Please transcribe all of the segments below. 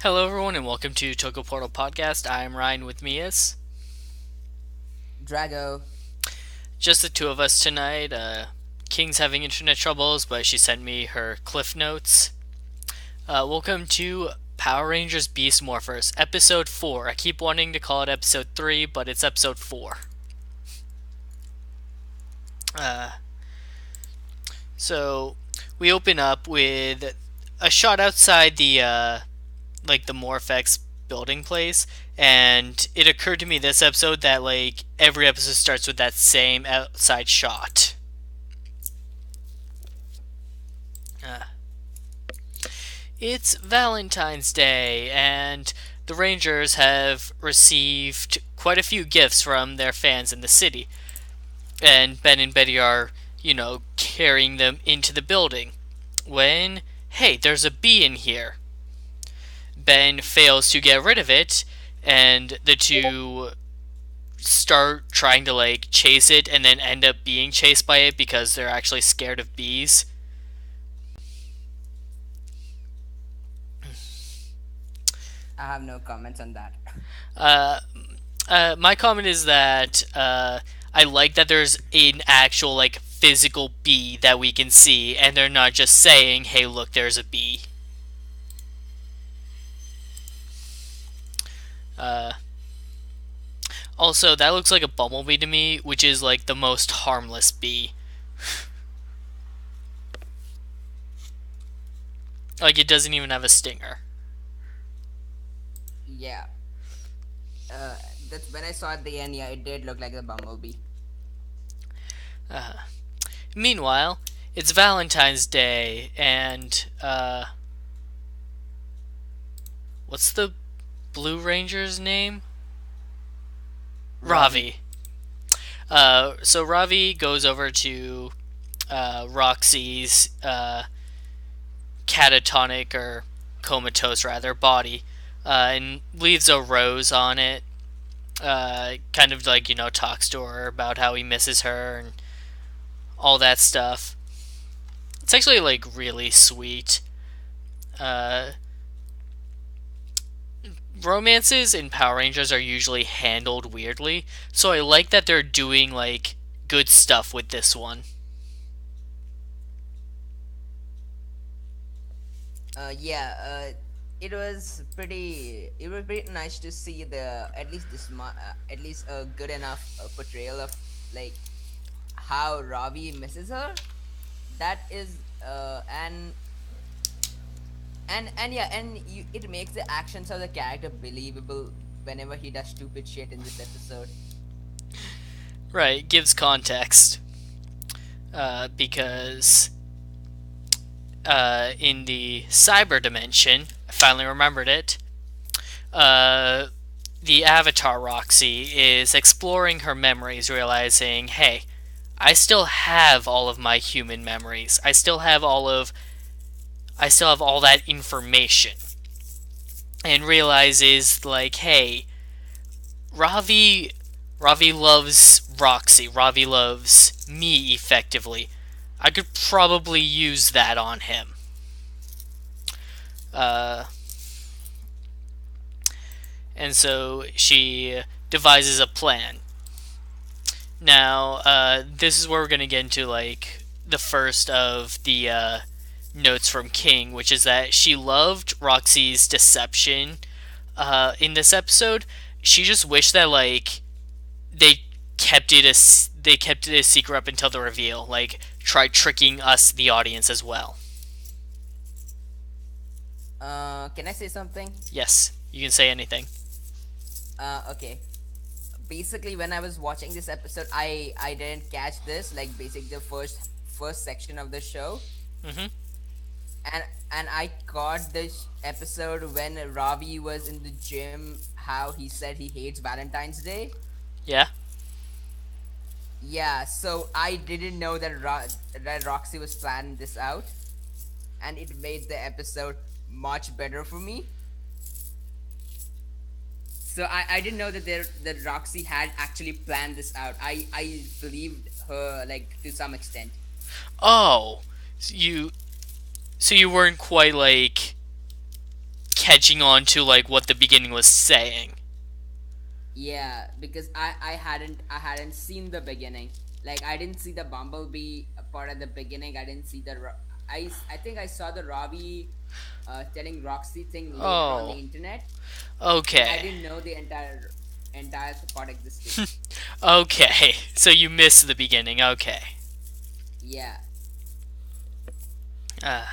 Hello, everyone, and welcome to Toku Portal Podcast. I am Ryan with me is Drago. just the two of us tonight. King's having internet troubles, but she sent me her cliff notes. Welcome to Power Rangers Beast Morphers, Episode 4. I keep wanting to call it Episode 3, but it's Episode 4. Uh, so, we open up with a shot outside the Morphex building place, and it occurred to me this episode that every episode starts with that same outside shot. Uh, it's Valentine's Day, and the Rangers have received quite a few gifts from their fans in the city, and Ben and Betty are, carrying them into the building. When, hey, there's a bee in here. Ben fails to get rid of it, and the two start trying to chase it and then end up being chased by it because they're actually scared of bees. I have no comments on that. Uh, my comment is that I like that there's an actual physical bee that we can see, and they're not just saying, "Hey, look, there's a bee." Uh, Also, that looks like a bumblebee to me, which is like the most harmless bee. Like it doesn't even have a stinger. Yeah. Uh, that's when I saw at the end. Yeah, it did look like a bumblebee. Uh, Meanwhile, it's Valentine's Day, and what's the Blue Ranger's name? Ravi. Ravi. So Ravi goes over to Roxy's catatonic or comatose rather body, and leaves a rose on it. Kind of talks to her about how he misses her and all that stuff. It's actually really sweet. Uh, Romances in Power Rangers are usually handled weirdly, so I like that they're doing good stuff with this one. Yeah. It was pretty. It was pretty nice to see the at least at least a good enough portrayal of like how Ravi misses her. That is and yeah, it makes the actions of the character believable whenever he does stupid shit in this episode. Right, gives context. Because in the cyber dimension, I finally remembered it. Uh, the Avatar Roxy is exploring her memories, realizing, hey, I still have all of my human memories. I still have all that information. And realizes hey, Ravi Ravi loves Roxy. Ravi loves me effectively. I could probably use that on him. Uh, and so she devises a plan. Now, this is where we're gonna get into the first of the notes from King, which is that she loved Roxy's deception in this episode. She just wished that they they kept it a secret up until the reveal. Tried tricking us, the audience, as well. Can I say something? Yes, you can say anything. Okay. Basically, when I was watching this episode, I didn't catch this. Like, basically, the first section of the show, Mm-hmm. and I caught this episode when Ravi was in the gym. How he said he hates Valentine's Day. Yeah. Yeah. So I didn't know that that Roxy was planning this out, and it made the episode much better for me. So I didn't know that Roxy had actually planned this out. I believed her like to some extent. Oh, so you weren't quite catching on to like what the beginning was saying. Yeah, because I hadn't seen the beginning. Like I didn't see the Bumblebee part at the beginning. I didn't see the I think I saw the Robbie telling Roxy thing later on the Oh, internet, but I okay. didn't know the entire part existed. Okay, so you missed the beginning. Okay. Yeah. Uh,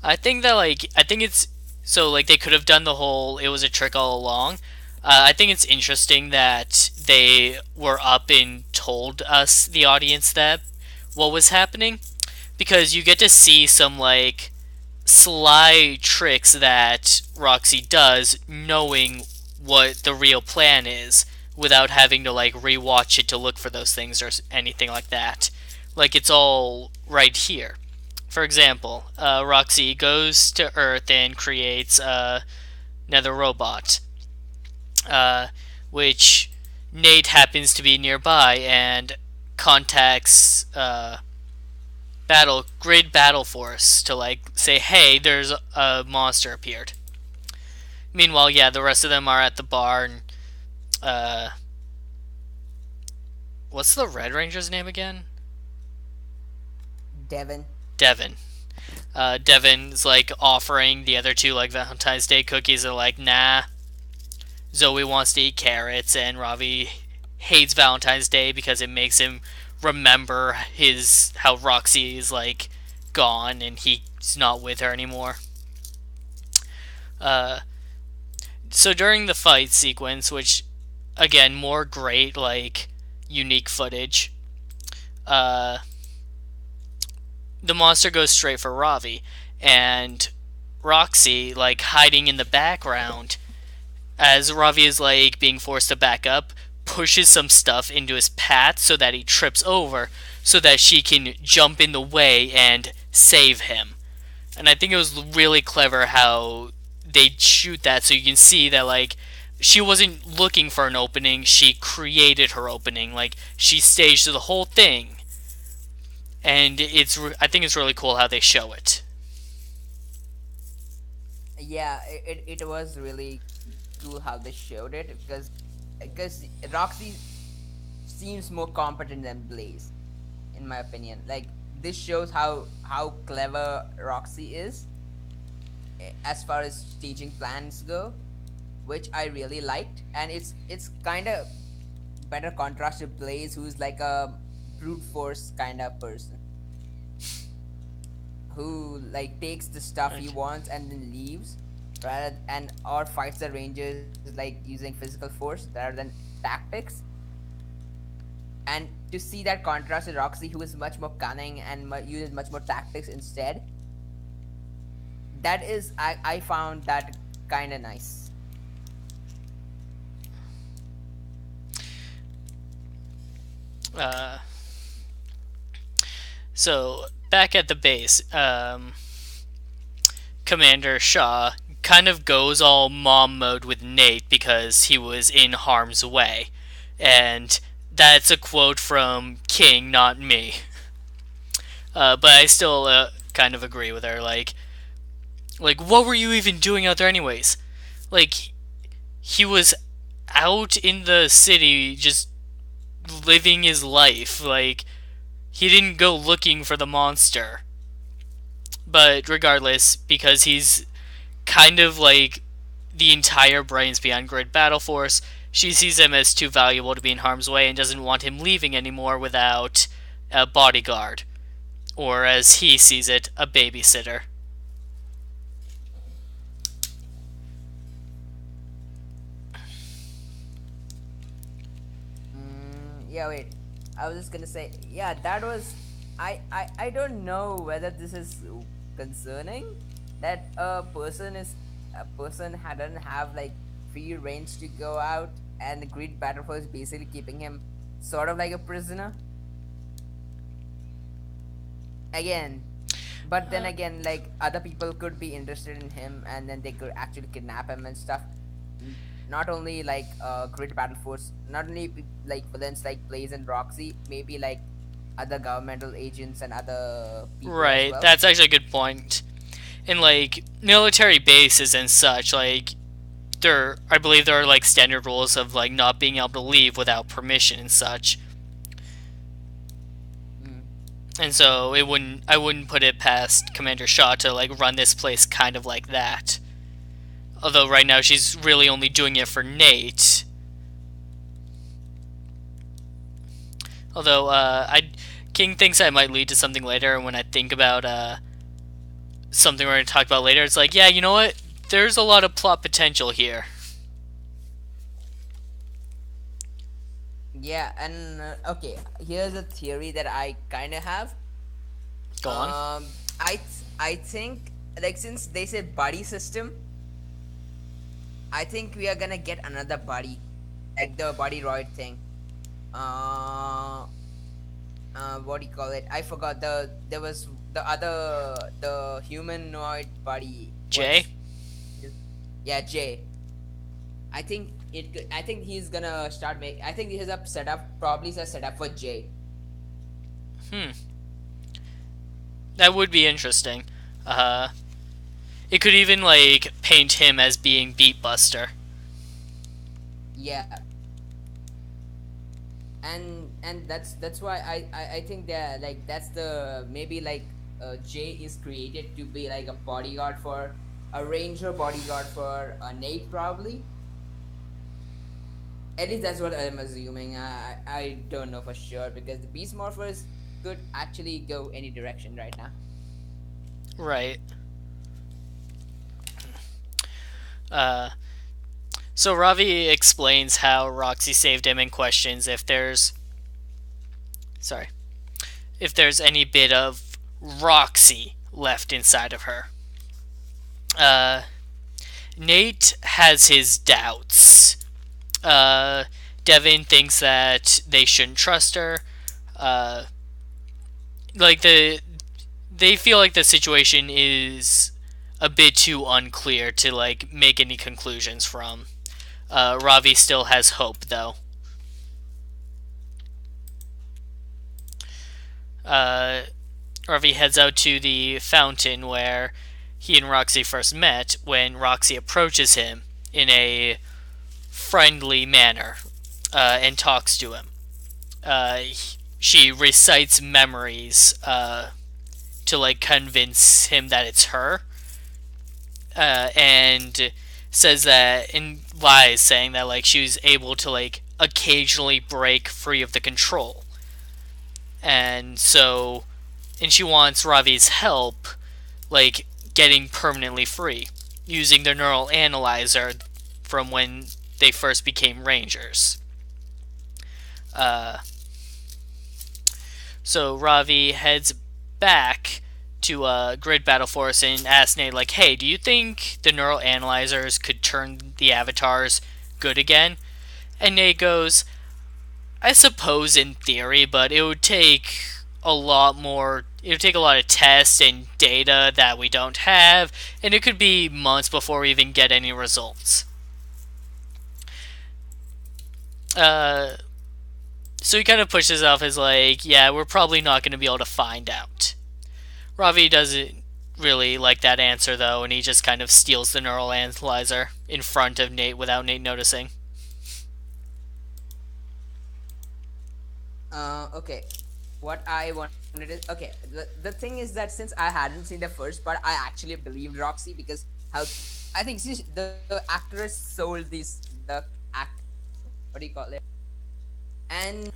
I think it's so like they could have done the whole it was a trick all along. I think it's interesting that they were up and told us the audience that what was happening because you get to see some like sly tricks that Roxy does knowing what the real plan is without having to like rewatch it to look for those things or anything like that. Like it's all right here. For example, Roxy goes to Earth and creates another robot, uh, which Nate happens to be nearby and contacts Battle Force to like say, "Hey, there's a monster appeared." Meanwhile, yeah, the rest of them are at the bar. And, uh, what's the Red Ranger's name again? Devin. Devin. Devin's like offering the other two like Valentine's Day cookies. They're like, nah. Zoe wants to eat carrots, and Ravi hates Valentine's Day because it makes him remember his how Roxy is like gone and he's not with her anymore. Uh, so during the fight sequence, which again more great like unique footage, uh, the monster goes straight for Ravi, and Roxy like hiding in the background as Ravi is like being forced to back up, pushes some stuff into his path so that he trips over, so that she can jump in the way and save him. And I think it was really clever how they shoot that so you can see that like she wasn't looking for an opening, she created her opening. Like she staged the whole thing. And I think it's really cool how they show it. Yeah, it was really cool how they showed it because Roxy seems more competent than Blaze, in my opinion. Like this shows how clever Roxy is as far as staging plans go, which I really liked, and it's kind of better contrast to Blaze, who's like a brute force kind of person who like takes the stuff he Okay. wants and then leaves rather and or fights the Rangers like using physical force rather than tactics. And to see that contrast with Roxy, who is much more cunning and uses much more tactics instead, that is I found that kind of nice. Uh, so back at the base, Commander Shaw kind of goes all mom mode with Nate because he was in harm's way. And that's a quote from King, not me. But I still kind of agree with her. Like, what were you even doing out there, anyways? Like, he was out in the city just living his life. Like, he didn't go looking for the monster. But regardless, because he's kind of like the entire Brains Beyond Grid battle force, she sees him as too valuable to be in harm's way and doesn't want him leaving anymore without a bodyguard, or as he sees it, a babysitter. Yeah, wait. I was just gonna say, yeah, that was. I don't know whether this is concerning that a person hadn't have like free range to go out, and the Great Battlefield is basically keeping him sort of like a prisoner. Again, but then Uh, again, like other people could be interested in him, and then they could actually kidnap him and stuff. Not only like Grid Battle Force, not only like villains like Blaze and Roxy, maybe like other governmental agents and other people as right, well. that's actually a good point. in like military bases and such, like I believe there are like standard rules of like not being able to leave without permission and such. Mm. And so I wouldn't put it past Commander Shaw to like run this place kind of like that. Although right now she's really only doing it for Nate. Although I King thinks I might lead to something later, and when I think about something we're going to talk about later, it's like, yeah, you know what? There's a lot of plot potential here. Yeah, and okay, here's a theory that I kind of have. Go on. I think, like, since they said buddy system, I think we are gonna get another buddy, like the buddy roid thing. Uh, what do you call it? I forgot there was the humanoid buddy. Jay? Yeah, Jay. I think he's gonna start make. I think he's a setup. Probably a setup for Jay. Hmm. That would be interesting. Uh, it could even like paint him as being Beatbuster. Yeah, and that's why I think that like that's the maybe like Jay is created to be like a bodyguard for a ranger, bodyguard for Nate probably. At least that's what I'm assuming. I don't know for sure because the Beast Morphers could actually go any direction right now. Right. Uh, so Ravi explains how Roxy saved him and questions sorry, if there's any bit of Roxy left inside of her. Uh, Nate has his doubts. Uh, Devin thinks that they shouldn't trust her. Uh, like they feel like the situation is a bit too unclear to like make any conclusions from. Ravi still has hope though. Uh, Ravi heads out to the fountain where he and Roxy first met when Roxy approaches him in a friendly manner and talks to him. Uh, she recites memories to like convince him that it's her, and says that in lies, saying that like she was able to like occasionally break free of the control, and so and she wants Ravi's help, like getting permanently free using their neural analyzer from when they first became Rangers. Uh, so Ravi heads back to Grid Battle Force and asks Nate, like, hey, do you think the neural analyzers could turn the avatars good again? And Nate goes, I suppose in theory, but it would take a lot more. It would take a lot of tests and data that we don't have, and it could be months before we even get any results. Uh, so he kind of pushes off as like, yeah, we're probably not going to be able to find out. Ravi doesn't really like that answer though, and he just kind of steals the neural analyzer in front of Nate without Nate noticing. Okay. What I wanted is okay. The thing is that since I hadn't seen the first part, I actually believed Roxy because how I think the actress sold the act. What do you call it? And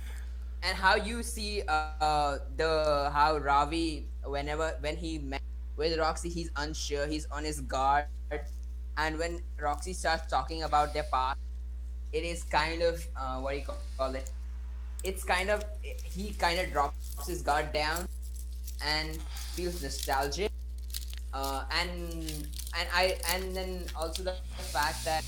and how you see the how Ravi when he met with Roxy, he's unsure, he's on his guard, and when Roxy starts talking about their past, it is kind of what do you call it? It's kind of he kind of drops his guard down and feels nostalgic. And then also the fact that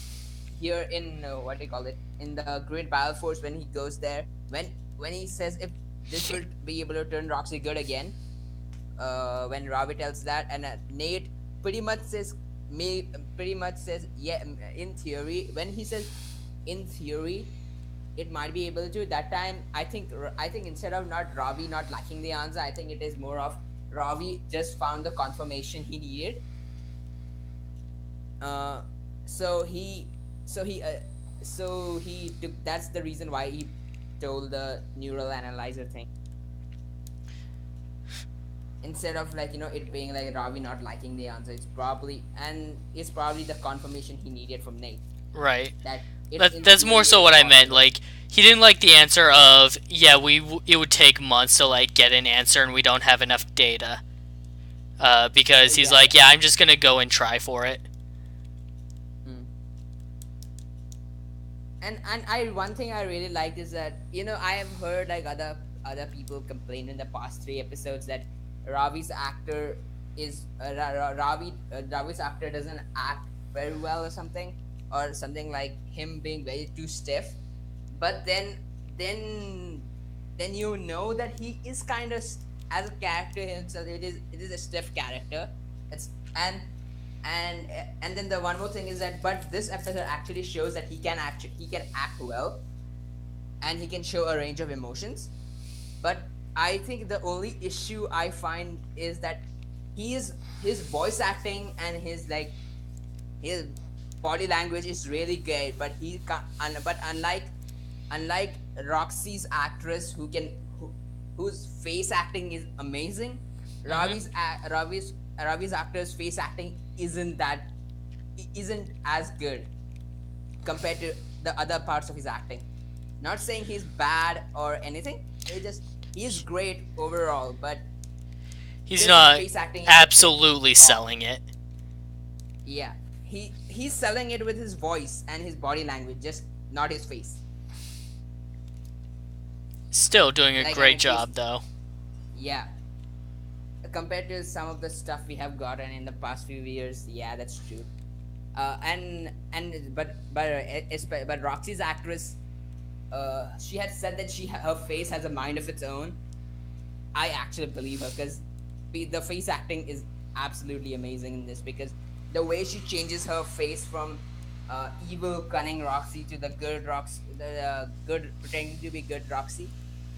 here in what do you call it in the Great Battle Force when he goes there when he says if this will be able to turn Roxy good again. When Ravi tells that, and Nate pretty much says yeah, in theory when he says in theory it might be able to that time. I think instead of not Ravi not liking the answer, I think it is more of Ravi just found the confirmation he needed, uh so he so he uh, so he took, that's the reason why he told the neural analyzer thing, instead of like, it being like Ravi not liking the answer. It's probably the confirmation he needed from Nate Right. that it's in That's more theory so it's what I meant. possible. Like he didn't like the answer of yeah, it would take months to like get an answer, and we don't have enough data. Because he's Yeah, like, yeah. yeah, I'm just gonna go and try for it. Mm. And I one thing I really liked is that, I have heard like other people complain in the past 3 episodes that Ravi's actor is Ravi's actor doesn't act very well or something, like him being very too stiff. But then then that he is kind of, as a character himself, it is a stiff character. It's and and then the one more thing is that, but this episode actually shows that he can act well, and he can show a range of emotions. But I think the only issue I find is that his voice acting and his body language is really great, but he can but unlike Roxy's actress, whose face acting is amazing, Hmm. Ravi's actor's face acting isn't as good compared to the other parts of his acting. Not saying he's bad or anything. It just He's great overall, but He's just his not face acting is a bit absolutely off. selling it. Yeah, he's selling it with his voice and his body language, just not his face. Still doing a Like, I great mean, he's job though. yeah. Compared to some of the stuff we have gotten in the past few years, yeah, that's true. And but Roxy's actress, she had said that her face has a mind of its own. I actually believe her, because the face acting is absolutely amazing in this, because the way she changes her face from evil, cunning Roxy to the good good, pretending to be good Roxy,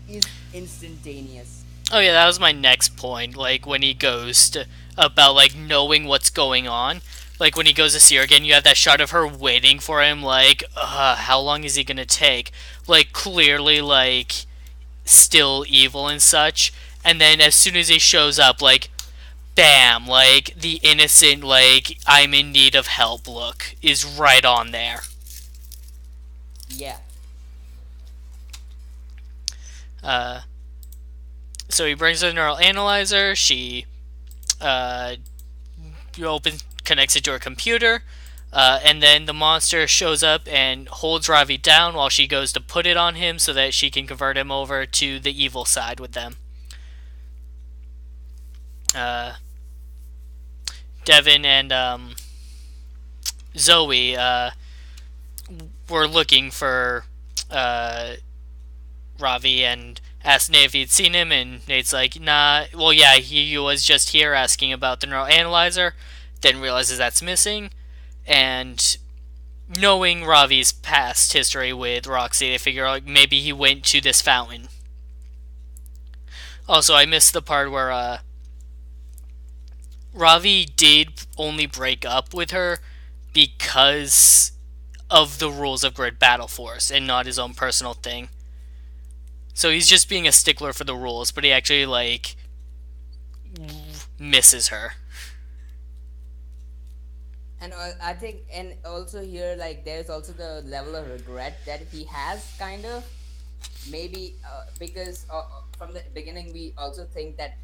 is instantaneous. Oh yeah, that was my next point. Like when he goes to about like knowing what's going on. Like when he goes to see her again, you have that shot of her waiting for him. Like, how long is he gonna take? Like clearly, like still evil and such. And then as soon as he shows up, like, bam! Like the innocent, like I'm in need of help look is right on there. Yeah. Uh, so he brings the neural analyzer. She uh, connects it to her computer, and then the monster shows up and holds Ravi down while she goes to put it on him so that she can convert him over to the evil side with them. Uh, Devin and Zoe were looking for uh, Ravi and asked Nate if he'd seen him, and Nate's like, nah, well, yeah, he was just here asking about the neural analyzer, then realizes that's missing, and knowing Ravi's past history with Roxy, they figure like maybe he went to this fountain. Also, I missed the part where Ravi did only break up with her because of the rules of Grid Battle Force and not his own personal thing. So he's just being a stickler for the rules, but he actually like misses her. And I think, and also here, like, there's also the level of regret that he has, kind of, maybe, because from the beginning we also think that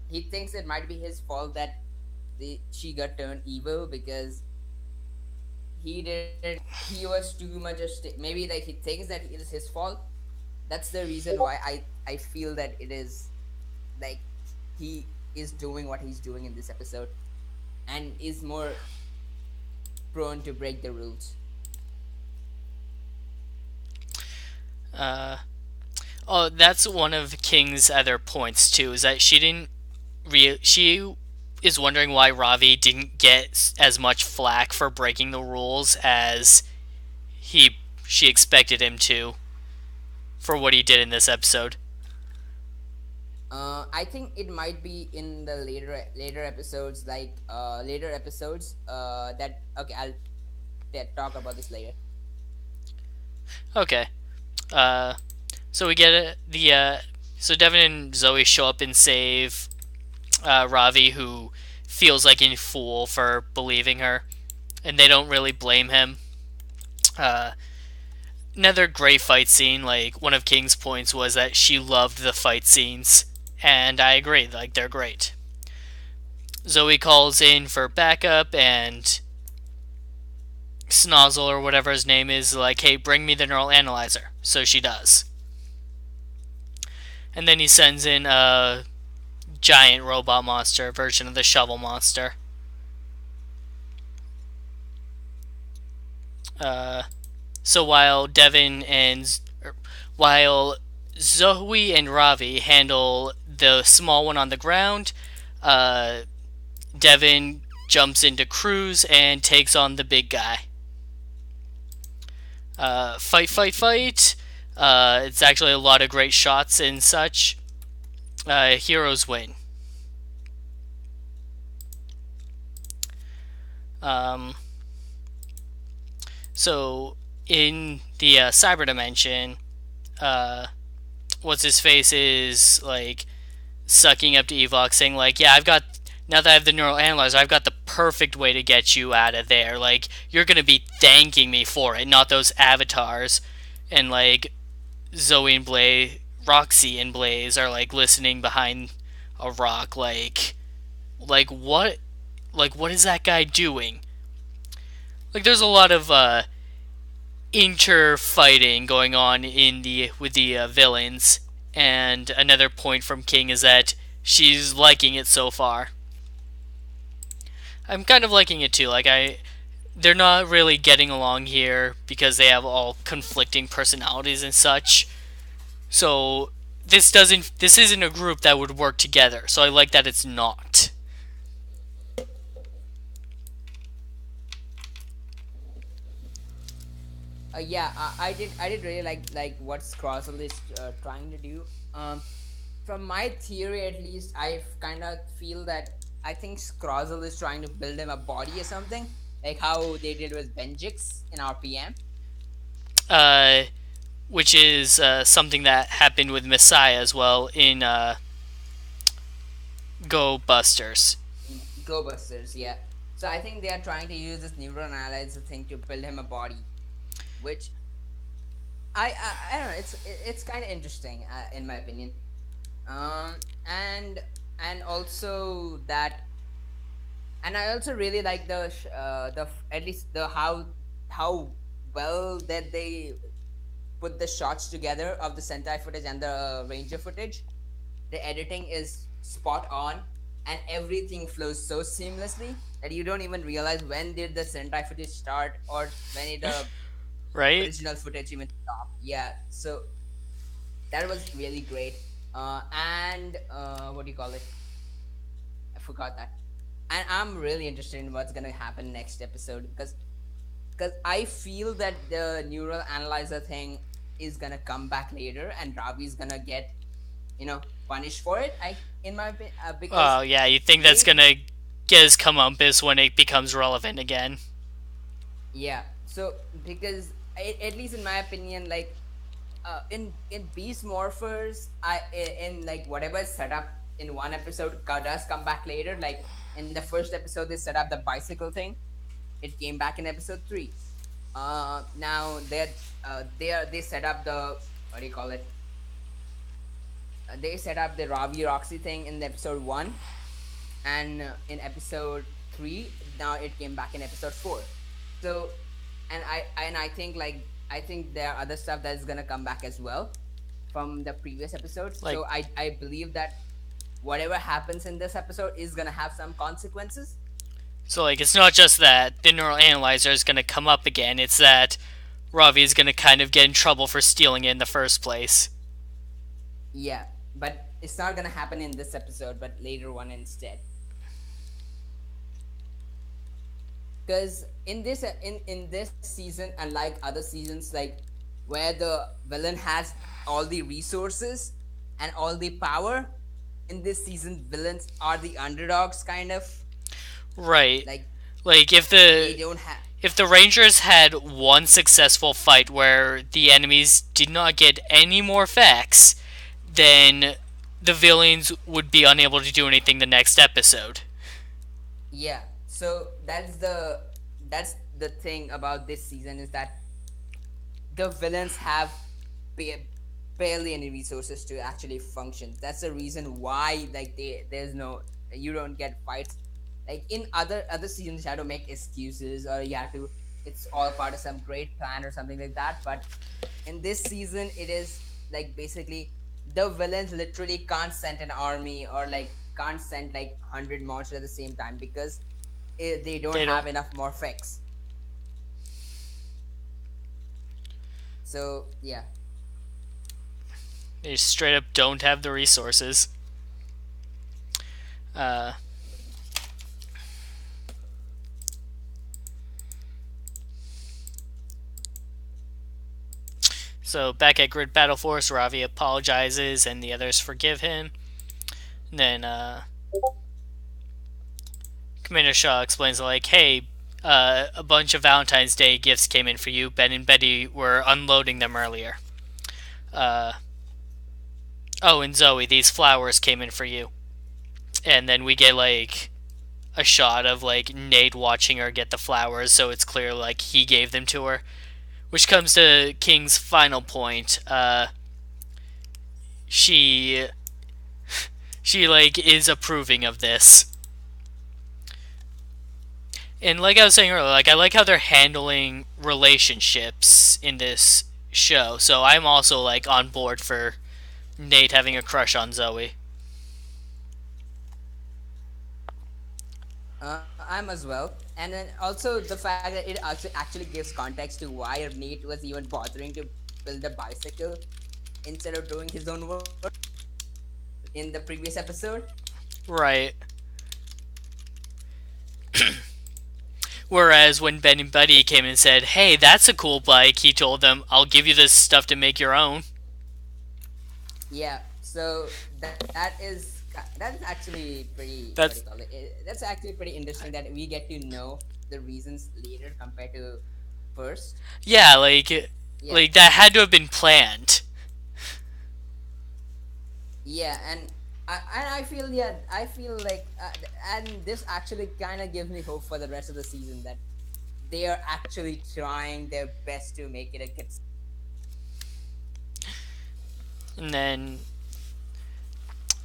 he thinks it might be his fault that she got turned evil, because he was too much maybe, like, he thinks that it is his fault. That's the reason why I feel that it is, like, he is doing what he's doing in this episode, and is more prone to break the rules. Uh, oh, that's one of King's other points too. Is that she is wondering why Ravi didn't get as much flack for breaking the rules as he she expected him to for what he did in this episode. I think it might be in the later episodes, like later episodes. That okay, I'll talk about this later. Okay. Uh, so we get so Devin and Zoe show up and save Ravi, who feels like a fool for believing her, and they don't really blame him. Uh, Another great fight scene. Like one of King's points was that she loved the fight scenes, and I agree. Like they're great. Zoe calls in for backup, and Snozzle or whatever his name is like, "Hey, bring me the neural analyzer." So she does, and then he sends in a giant robot monster version of the shovel monster. Uh, so while Zoe and Ravi handle the small one on the ground, uh, Devin jumps into Cruz and takes on the big guy. Fight, fight, fight. It's actually a lot of great shots and such. Heroes win. Um, so in the cyber dimension, uh, what's his face is like sucking up to Evox, saying like, "Yeah, I've got now that I have the neural analyzer, I've got the perfect way to get you out of there. Like, you're gonna be thanking me for it, not those avatars." And like Zoe and Blaze, Roxy and Blaze are like listening behind a rock, like what, like what is that guy doing? Like, there's a lot of inter fighting going on in the with the villains. And another point from King is that she's liking it so far. I'm kind of liking it too. They're not really getting along here because they have all conflicting personalities and such. So this isn't a group that would work together. So I like that it's not. Yeah, I did really like what Scrozzle is trying to do. From my theory at least, I kind of feel that I think Scrozzle is trying to build him a body or something, like how they did with Benjix in RPM. Uh, which is something that happened with Messiah as well in Go Busters. Go Busters, yeah. So I think they are trying to use this neural analyzer thing to build him a body, which I don't know. It's kind of interesting in my opinion. Um, and also that, and I also really like at least the how well that they put the shots together of the Sentai footage and the Ranger footage. The editing is spot on, and everything flows so seamlessly that you don't even realize when did the Sentai footage start or when did the Right? original footage even stop. Yeah, so that was really great. And what do you call it? I forgot that. And I'm really interested in what's gonna happen next episode because I feel that the neural analyzer thing is gonna come back later, and Ravi's gonna get punished for it. Because Oh yeah, you think that's they gonna get his comeuppance when it becomes relevant again? yeah. So because at least in my opinion, like in Beast Morphers, in like whatever is set up in one episode does come back later. Like in the first episode, they set up the bicycle thing. It came back in episode 3. Now they set up the what do you call it? They set up the Ravi Roxy thing in the episode 1, and in episode 3 now it came back in episode 4. So and I think I think there are other stuff that is gonna come back as well from the previous episodes. Like, So I believe that whatever happens in this episode is gonna have some consequences. so like it's not just that the neural analyzer is gonna come up again. It's that Ravi is gonna kind of get in trouble for stealing it in the first place. Yeah, but it's not gonna happen in this episode, but later one instead. Because in this season, unlike other seasons, like where the villain has all the resources and all the power, in this season, villains are the underdogs, kind of. Right. Like, Like they don't have. if the Rangers had one successful fight where the enemies did not get any more facts, then the villains would be unable to do anything the next episode. Yeah. So that's the thing about this season is that the villains have ba- barely any resources to actually function. That's the reason why like there's no, you don't get fights. Like in other seasons, you have to make excuses or you have to. It's all part of some great plan or something like that. But in this season, it is like basically the villains literally can't send an army or like can't send like 100 monsters at the same time because they don't They have don't. enough morphics. So yeah. They straight up don't have the resources. Uh, so back at Grid Battle Force, Ravi apologizes and the others forgive him. Then Commander Shaw explains like, "Hey, a bunch of Valentine's Day gifts came in for you. Ben and Betty were unloading them earlier. Uh, oh, and Zoe, these flowers came in for you." And then we get like a shot of like Nate watching her get the flowers, so it's clear like he gave them to her. Which comes to King's final point. She she like is approving of this. And like I was saying earlier, like I like how they're handling relationships in this show. So I'm also like on board for Nate having a crush on Zoe. I'm as well. And then also the fact that it actually gives context to why Nate was even bothering to build a bicycle instead of doing his own work in the previous episode. Right. Whereas when Ben and Buddy came and said, "Hey, that's a cool bike," he told them, "I'll give you this stuff to make your own." Yeah, so that is actually pretty, what do you That's call it? That's actually pretty interesting that we get to know the reasons later compared to first. yeah, Yeah, like that had to have been planned. yeah, and I feel, yeah, I feel like and this actually kind of gives me hope for the rest of the season that they are actually trying their best to make it a good. And then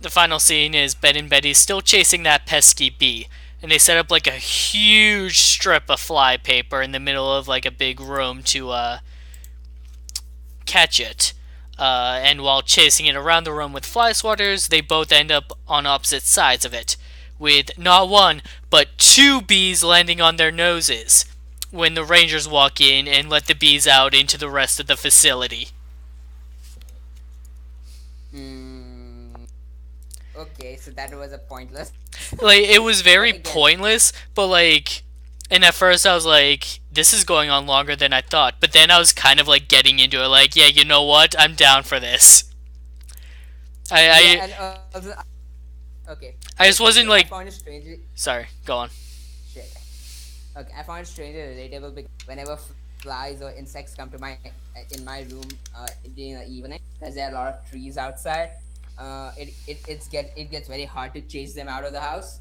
the final scene is Ben and Betty still chasing that pesky bee, and they set up like a huge strip of fly paper in the middle of like a big room to catch it. And while chasing it around the room with fly swatters, they both end up on opposite sides of it, with not one, but two bees landing on their noses when the Rangers walk in and let the bees out into the rest of the facility. Mm, okay, so that was a pointless. Like, it was But very again, pointless, but like, and at first I was like, this is going on longer than I thought, but then I was kind of like getting into it, like, yeah, you know what? I'm down for this. yeah, I, and also, okay, I just okay, wasn't I like, found it strangely. sorry, go on. Shit. Okay, I found it strangely relatable because whenever flies or insects come to my in my room during the evening, because there are a lot of trees outside, it gets very hard to chase them out of the house.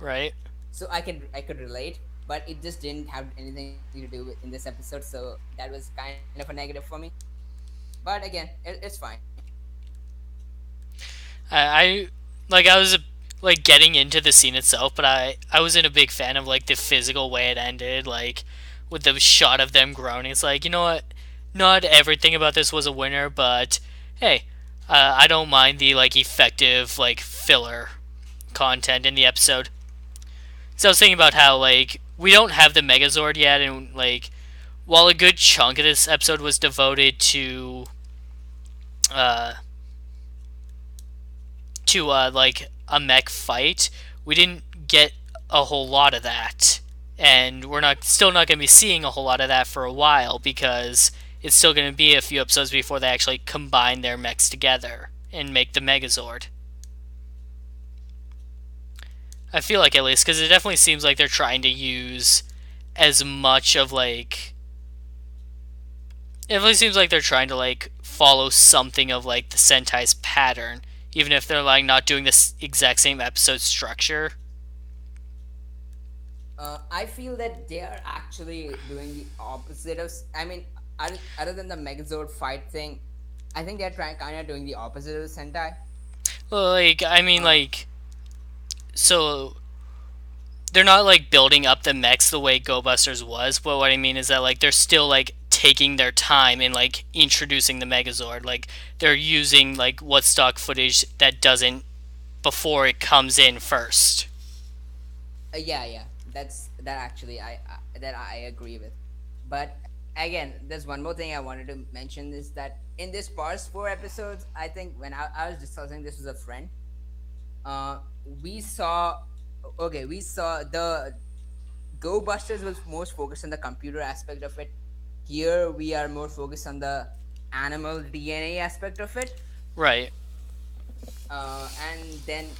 Right? So I could relate, but it just didn't have anything to do with in this episode, so that was kind of a negative for me. But again, it's fine. I like I was like getting into the scene itself, but I wasn't a big fan of like the physical way it ended, like with the shot of them groaning. It's like, you know what? Not everything about this was a winner, but hey, I don't mind the like effective like filler content in the episode. So I was thinking about how like we don't have the Megazord yet, and like while a good chunk of this episode was devoted uh like a mech fight, we didn't get a whole lot of that, and we're not still not going to be seeing a whole lot of that for a while because it's still going to be a few episodes before they actually combine their mechs together and make the Megazord. I feel like at least because it definitely seems like they're trying to use as much of like it definitely seems like they're trying to like follow something of like the Sentai's pattern, even if they're like not doing this exact same episode structure. I feel that they are actually doing the opposite of. I mean, other than the Megazord fight thing, I think they're trying kind of doing the opposite of the Sentai. Well, like I mean, Uh, like so they're not like building up the mechs the way Go Busters was, but what I mean is that like they're still like taking their time in like introducing the Megazord. Like they're using like what stock footage that doesn't before it comes in first. yeah, yeah, that actually that I agree with. But again, there's one more thing I wanted to mention is that in this past 4 episodes, I think when I was discussing this with a friend, we saw we saw the Go Busters was most focused on the computer aspect of it. Here we are more focused on the animal DNA aspect of it. Right. And then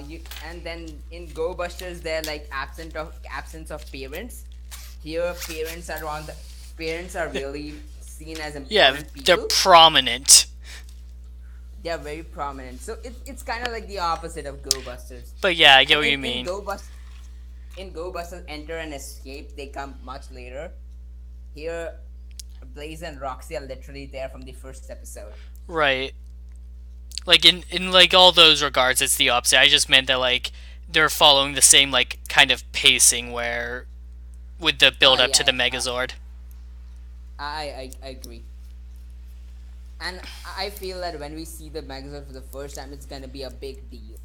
you and then in Go Busters they're like absence of parents. Here parents are really seen as Yeah, important they're people. prominent. They are very prominent. So it's kind of like the opposite of Go Busters. But yeah, I I get what you think mean. in Go Busters enter and escape they come much later. Here Blaze and Roxy are literally there from the first episode. Right. Like in like all those regards, it's the opposite. I just meant that like they're following the same like kind of pacing where with the build up to the Yeah, Megazord. I agree. And I feel that when we see the Megazord for the first time, it's gonna be a big deal.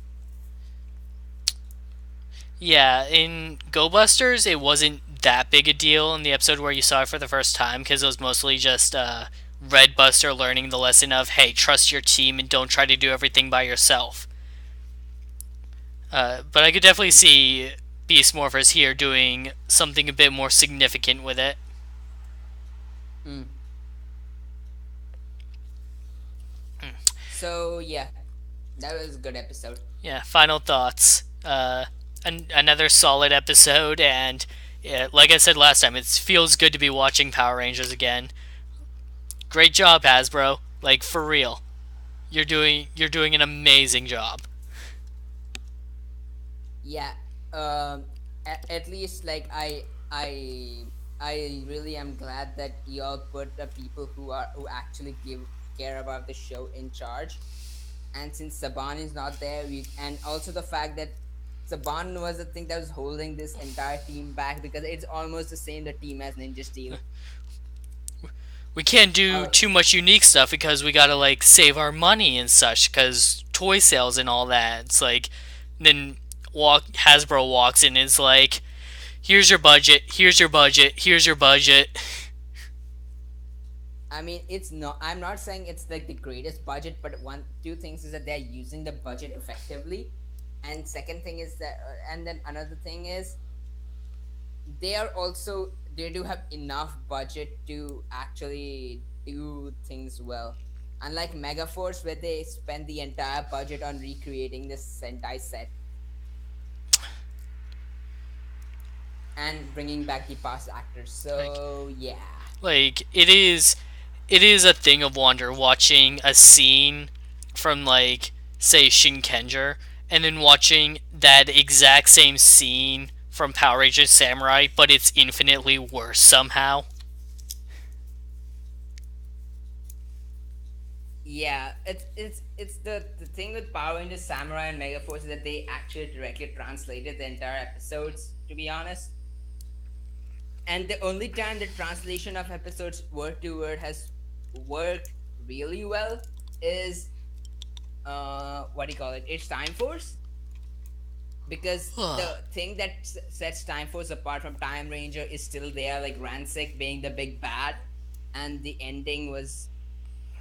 Yeah, in Go Busters, it wasn't that big a deal in the episode where you saw it for the first time because it was mostly just Red Buster learning the lesson of hey, trust your team and don't try to do everything by yourself. But I could definitely see Beast Morphers here doing something a bit more significant with it. Mm. So yeah, that was a good episode. Yeah, final thoughts. Another solid episode, and yeah, like I said last time, it feels good to be watching Power Rangers again. Great job, Hasbro. Like for real, you're doing an amazing job. Yeah. At least like I really am glad that y'all put the people who actually give care about the show in charge. And since Saban is not there, and also the fact that Saban was the thing that was holding this entire team back because it's almost the same the team as Ninja Steel. We can't do Uh, too much unique stuff because we gotta like save our money and such because toy sales and all that. It's like then Hasbro walks in and is like, here's your budget, here's your budget, here's your budget. I mean, it's not. I'm not saying it's like the greatest budget, but two things is that they're using the budget effectively, and second thing is that, and then another thing is they do have enough budget to actually do things well. Unlike Megaforce, where they spend the entire budget on recreating the Sentai set and bringing back the past actors. Like So yeah. it is a thing of wonder watching a scene from like say Shinkenger and then watching that exact same scene from Power Rangers Samurai, but it's infinitely worse somehow. Yeah, it's the thing with Power Rangers Samurai and Megaforce is that they actually directly translated the entire episodes, to be honest. And the only time the translation of episodes word to word has worked really well is what do you call it? It's Time Force, because the thing that sets Time Force apart from Time Ranger is still there, like Ransik being the big bad, and the ending was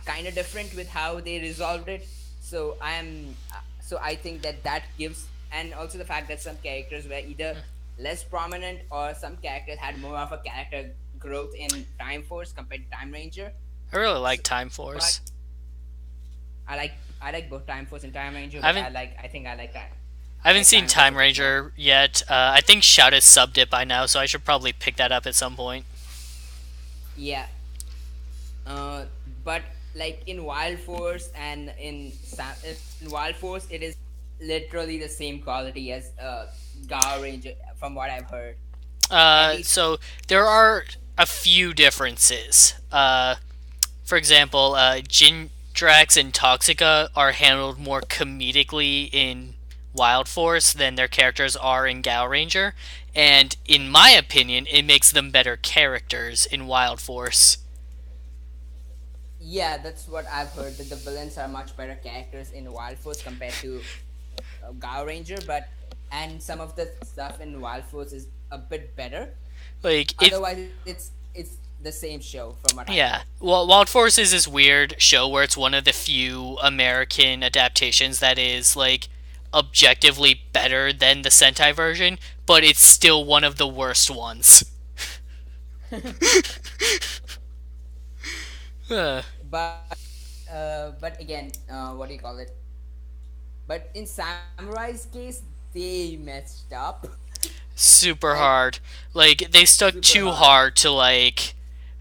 kind of different with how they resolved it. So I think that that gives, and also the fact that some characters were either less prominent or some characters had more of a character growth in Time Force compared to Time Ranger. I really So, like Time but Force. I like both Time Force and Time Ranger, I but haven't I think I like that. I haven't Like seen Time Ranger Time Beast Morphers. Ranger yet. I think Shout has subbed it by now, so I should probably pick that up at some point. Yeah. But like in Wild Force and in Wild Force, it is literally the same quality as Power Ranger, from what I've heard. At least, So there are a few differences. For example, Jindrax and Toxica are handled more comedically in Wild Force than their characters are in Gal Ranger, and in my opinion, it makes them better characters in Wild Force. yeah, that's what I've heard, that the villains are much better characters in Wild Force compared to Power Ranger, but and some of the stuff in Wild Force is a bit better. Like it, Otherwise, it's the same show from what I've heard. yeah. Well, Wild Force is this weird show where it's one of the few American adaptations that is like objectively better than the Sentai version, but it's still one of the worst ones. Uh, but but again, what do you call it? But in Samurai's case, they messed up. Super Like, hard. Like they stuck super too hard. hard to like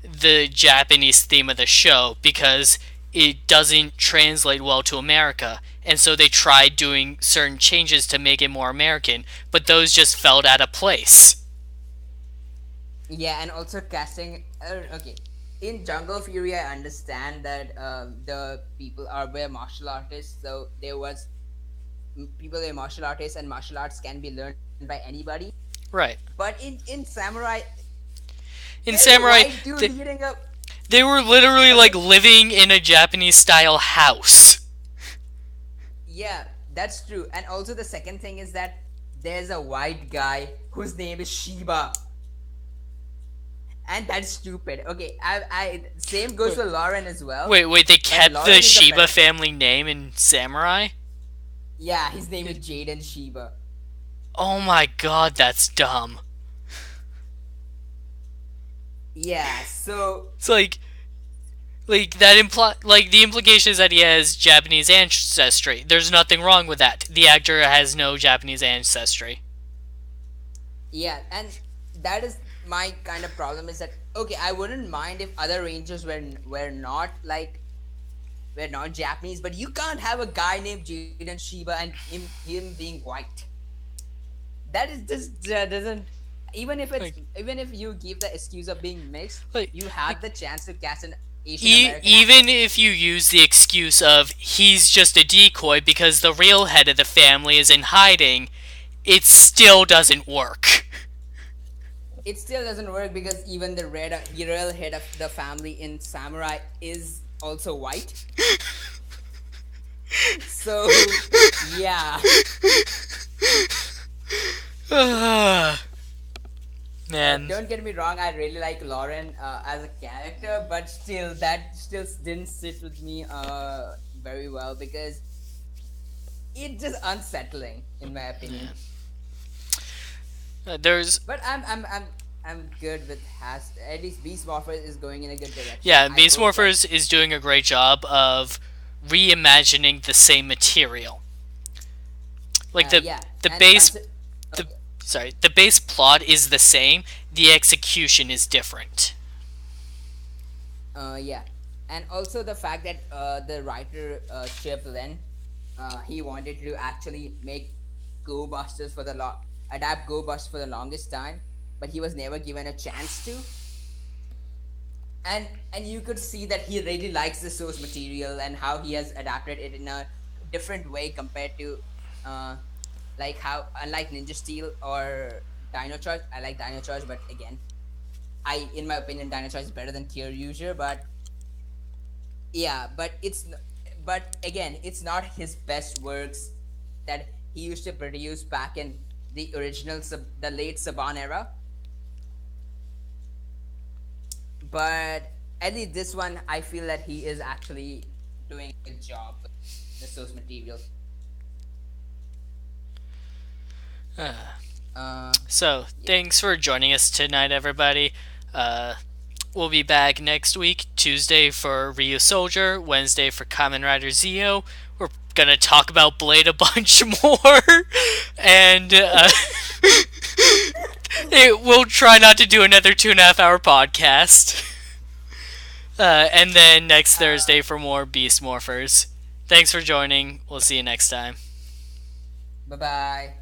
the Japanese theme of the show because it doesn't translate well to America. And so they tried doing certain changes to make it more American, but those just fell out of place. Yeah, and also casting. Okay, in Jungle Fury, I understand that the people were martial artists, so there was people were martial artists, and martial arts can be learned by anybody. Right. But in Samurai, In there's a Samurai, white dude they, leading up. they were literally like Okay, living in a Japanese style house. yeah, that's true. And also the second thing is that there's a white guy whose name is Shiba, and that's stupid. Okay, I same goes for Lauren as well, Wait, they but kept the Lauren is a Shiba better. family name in Samurai? Yeah, his name is Jaden Shiba. Oh my god, that's dumb. Yeah, so It's like that imply like the implication is that he has Japanese ancestry. There's nothing wrong with that. The actor has no Japanese ancestry. yeah, and that is my kind of problem is that okay, I wouldn't mind if other rangers were not Japanese, but you can't have a guy named Jaden Shiba and him being white. That is just doesn't Like even if you give the excuse of being mixed, like, you like had the chance to cast an Asian American actor. even if you use the excuse of he's just a decoy because the real head of the family is in hiding, it still doesn't work. It still doesn't work because even the real head of the family in Samurai is also white. So yeah, Man, don't get me wrong. I really like Lauren as a character, but still, that still didn't sit with me very well because it's just unsettling in my opinion. there's But I'm good with Has. At least Beast Morpher is going in a good direction. yeah, I Beast hope that. Morphers is doing a great job of reimagining the same material. Like Yeah, the and base the okay. the base plot is the same, the execution is different. Yeah, and also the fact that the writer Chip Len, he wanted to actually make Go Busters adapt Go Busters for the longest time, but he was never given a chance to. And you could see that he really likes the source material and how he has adapted it in a different way compared to, uh, like how unlike Ninja Steel or Dino Charge. I like Dino Charge, but again, in my opinion, Dino Charge is better than Kyoryuger, but yeah, but again, it's not his best works that he used to produce back in the late Saban era. But at least this one, I feel that he is actually doing a good job with the source material. So, Yeah, thanks for joining us tonight, everybody. Uh, we'll be back next week, Tuesday for Ryu Soldier, Wednesday for Kamen Rider Zeo. We're gonna talk about Blade a bunch more, and we'll try not to do another 2.5 hour podcast. And then next Thursday for more Beast Morphers. Thanks for joining. We'll see you next time. Bye bye.